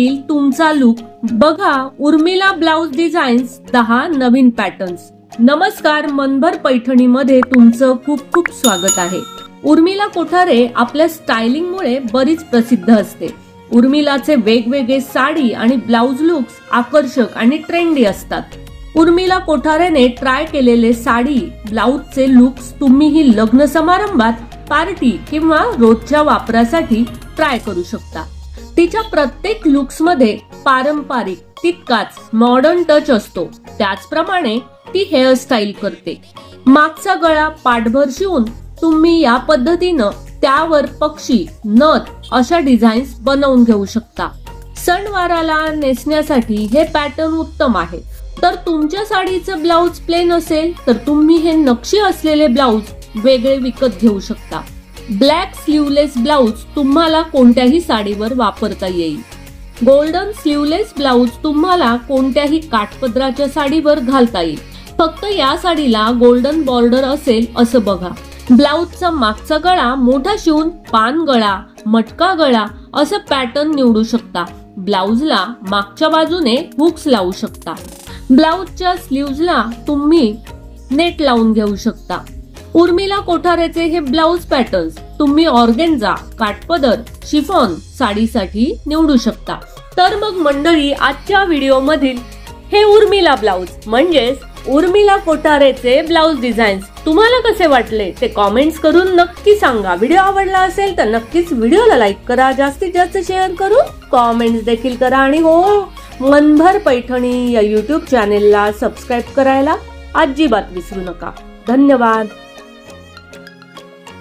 येईल तुमचा लुक। बघा उर्मिला ब्लाउज डिझाईन्स 10 नवीन पॅटर्न्स। नमस्कार, मनभर पैठणीमध्ये तुमचं खूप खूप स्वागत आहे। उर्मिला कोठारे आपल्या स्टायलिंगमुळे बरीच प्रसिद्ध असते। उर्मिलाचे वेगवेगळे साडी आणि ब्लाउज लुक्स आकर्षक आणि ट्रेंडी असतात। उर्मिला कोठारेने ट्राय केलेले साडी ब्लाउजचे लुक्स तुम्हीही लग्न समारंभात, पार्टी किंवा रोजच्या वापरासाठी ट्राय करू शकता। तिच्या प्रत्येक लुक्स मध्ये पारंपरिक तितकाच मॉडर्न टच असतो। त्याचप्रमाणे ती हेअरस्टाईल करते। मागचा गळा पाठभर शिवून तुम्ही या पद्धतीनं त्यावर पक्षी, नथ अशा डिझाईन्स बनवून घेऊ शकता। सणवाराला नेसण्यासाठी हे पॅटर्न उत्तम आहे। तर तुमच्या साडीचं ब्लाउज प्लेन असेल तर तुम्ही हे नक्षी असलेले ब्लाउज वेगळे विकत घेऊ शकता। ब्लॅक स्लीवलेस ब्लाउज तुम्हाला कोणत्याही साडीवर वापरता येईल। गोल्डन स्लीवलेस ब्लाउज तुम्हाला कोणत्याही काठपदराच्या साडीवर घालता येईल। फक्त या साडीला गोल्डन बॉर्डर असेल असं बघा। ब्लाउजचा मागचा गळा मोठा शिवून पान गळा, मटका गळा असं पॅटर्न निवडू शकता। ब्लाउजला मागच्या बाजूने हुक्स लावू शकता। ब्लाउजच्या स्लीव्हजला तुम्ही नेट लावून घेऊ शकता। उर्मिला कोठारेचे हे ब्लाउज पॅटर्न्स तुम्ही ऑर्गेन्झा, काठपदर, शिफॉन साडीसाठी निवडू शकता। तर मग मंडळी, आजच्या व्हिडिओ मधील हे उर्मिला ब्लाउज म्हणजेच उर्मिला कोठारेचे ब्लाउज डिझाईन्स तुम्हाला कसे वाटले ते कमेंट्स करून नक्की सांगा। व्हिडिओ आवडला असेल तर नक्कीच व्हिडिओला लाईक करा, जास्तीत जास्त शेअर करून कमेंट्स देखील करा आणि हो, मनभर पैठणी या YouTube चॅनेलला सबस्क्राइब करायला अजिबात विसरू नका। धन्यवाद।